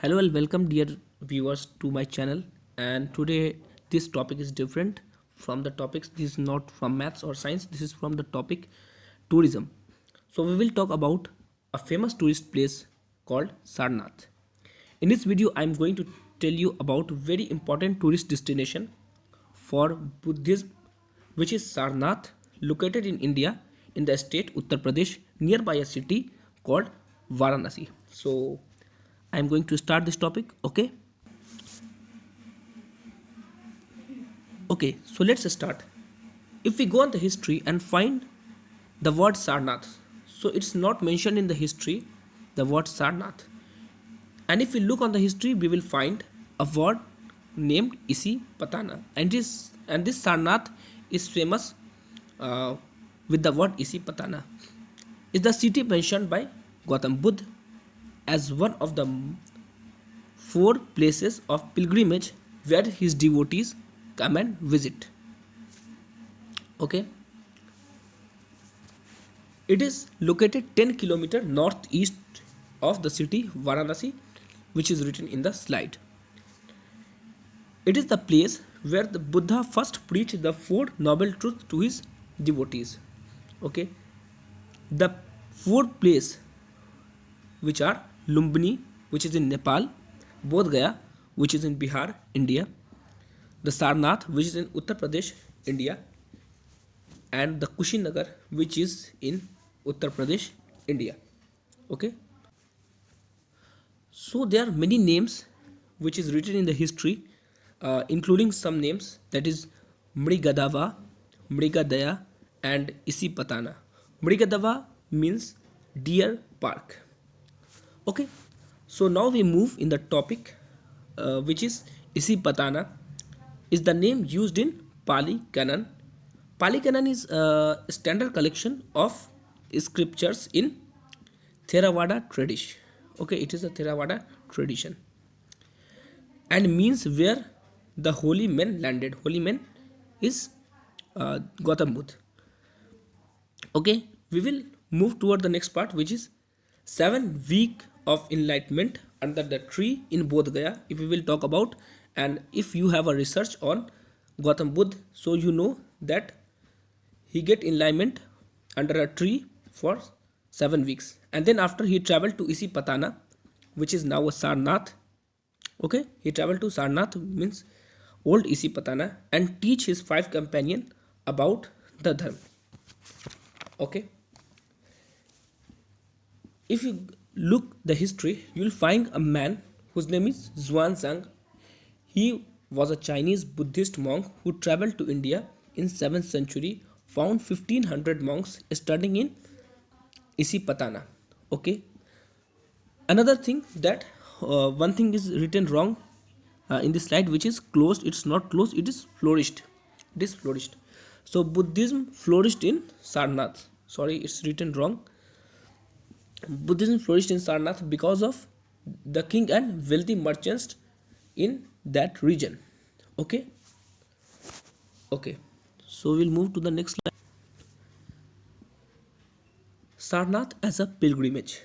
Hello and welcome dear viewers to my channel, and today this topic is different from the topics. This is not from maths or science, this is from the topic tourism. So we will talk about a famous tourist place called Sarnath. In this video I am going to tell you about very important tourist destination for Buddhism, which is Sarnath, located in India in the state Uttar Pradesh nearby a city called Varanasi. So I am going to start this topic. Okay, so let's start. If we go on the history and find the word Sarnath, so it's not mentioned in the history, the word Sarnath. And if we look on the history, we will find a word named Isi Patana, and this Sarnath is famous uh, with the word Isi Patana. Is the city mentioned by Gautam Buddha as one of the four places of pilgrimage where his devotees come and visit. Okay, it is located 10 km northeast of the city Varanasi, which is written in the slide. It is the place where the Buddha first preached the four noble truths to his devotees. Okay, the four places which are Lumbini, which is in Nepal, Bodh Gaya, which is in Bihar, India, the Sarnath, which is in Uttar Pradesh, India, and the Kushinagar, which is in Uttar Pradesh, India. Okay, so there are many names which is written in the history, including some names, that is Mrigadava, Mrigadaya, and Isipatana. Mrigadava means deer park. Okay, so now we move in the topic, which is Isipatana is the name used in Pali Canon. Pali Canon is a standard collection of scriptures in Theravada tradition. Okay, it is a Theravada tradition and means where the holy men landed. Holy men is Gautam Buddha. Okay, we will move toward the next part, which is 7 week of enlightenment under the tree in Bodh Gaya. If we will talk about, and if you have a research on Gautam Buddha, so you know that he get enlightenment under a tree for 7 weeks, and then after he traveled to Isipatana, which is now a Sarnath. Okay, he traveled to Sarnath, means old Isipatana, and teach his five companion about the dharma. Okay, if you look the history, you will find a man whose name is Xuanzang. He was a Chinese Buddhist monk who traveled to India in 7th century, found 1500 monks studying in Isipatana. Okay, another thing that one thing is written wrong in this slide, which is closed. It's not closed, it is flourished. It is flourished. So Buddhism flourished in Sarnath. Sorry, it's written wrong. Buddhism flourished in Sarnath because of the king and wealthy merchants in that region. Okay, okay, so we'll move to the next slide. Sarnath as a pilgrimage.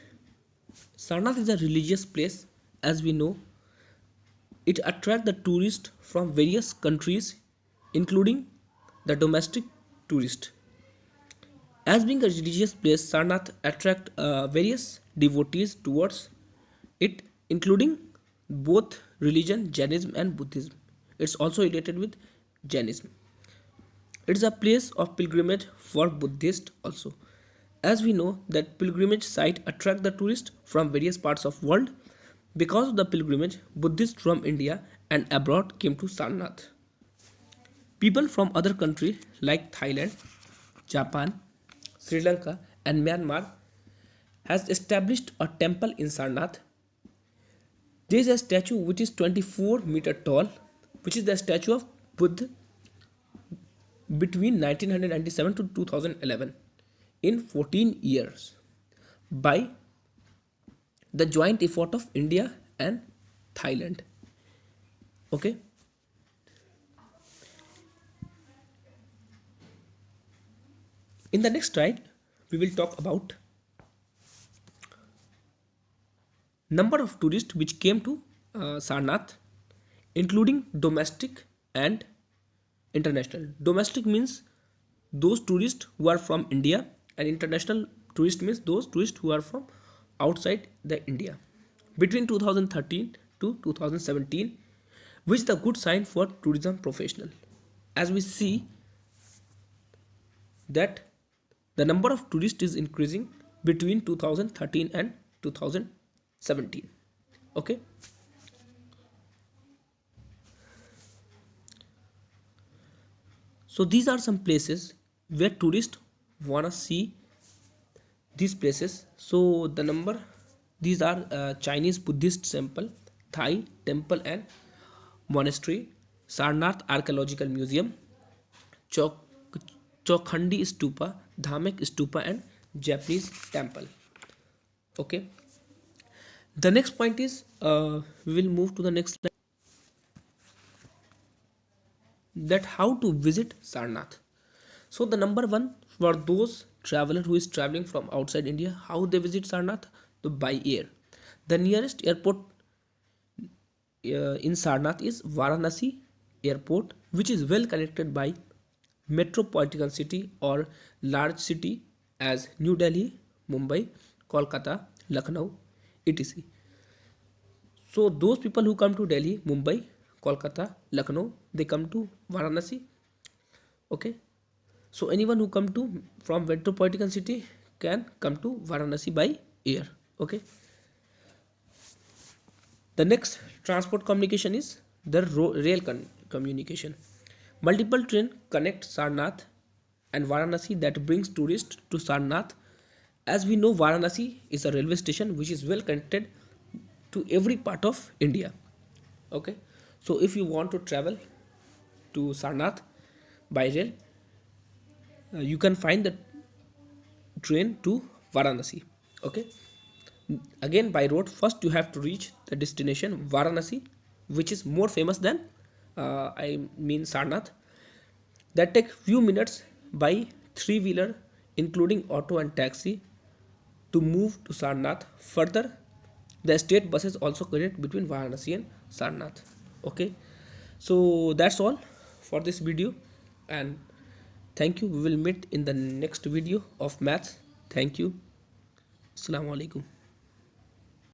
Sarnath is a religious place, as we know. It attracts the tourists from various countries, including the domestic tourist. As being a religious place, Sarnath attract various devotees towards it, including both religion, Jainism and Buddhism. It's also related with Jainism. It's a place of pilgrimage for Buddhists also. As we know that pilgrimage site attract the tourists from various parts of world. Because of the pilgrimage, Buddhists from India and abroad came to Sarnath. People from other countries like Thailand, Japan, Sri Lanka and Myanmar has established a temple in Sarnath. There is a statue which is 24-meter tall, which is the statue of Buddha between 1997 to 2011 in 14 years by the joint effort of India and Thailand. Okay, in the next slide we will talk about number of tourists which came to Sarnath, including domestic and international. Domestic means those tourists who are from India, and international tourist means those tourists who are from outside the India. Between 2013 to 2017, which is a good sign for tourism professional, as we see that the number of tourists is increasing between 2013 and 2017. Okay. So these are some places where tourists wanna see these places. So the number, these are Chinese Buddhist temple, Thai temple and monastery, Sarnath Archaeological Museum, Chok Chokhandi Stupa, Dhamek Stupa and Japanese temple. Okay. The next point is we will move to the next slide, that how to visit Sarnath. So the number one for those traveler who is traveling from outside India, how they visit Sarnath? So by air. The nearest airport in Sarnath is Varanasi airport, which is well connected by metropolitan city or large city as New Delhi, Mumbai, Kolkata, Lucknow, etc. So those people who come to Delhi, Mumbai, Kolkata, Lucknow, they come to Varanasi. Okay. So anyone who come to from metropolitan city can come to Varanasi by air. Okay. The next transport communication is the rail communication. Multiple train connect Sarnath and Varanasi that brings tourists to Sarnath. As we know, Varanasi is a railway station which is well connected to every part of India. Okay, so if you want to travel to Sarnath by rail, you can find the train to Varanasi. Okay, again by road, first you have to reach the destination Varanasi, which is more famous than Sarnath. That take few minutes by three-wheeler, including auto and taxi, to move to Sarnath. Further, the state buses also connect between Varanasi and Sarnath. Okay, so that's all for this video, and thank you. We will meet in the next video of maths. Thank you. Assalamu alaikum.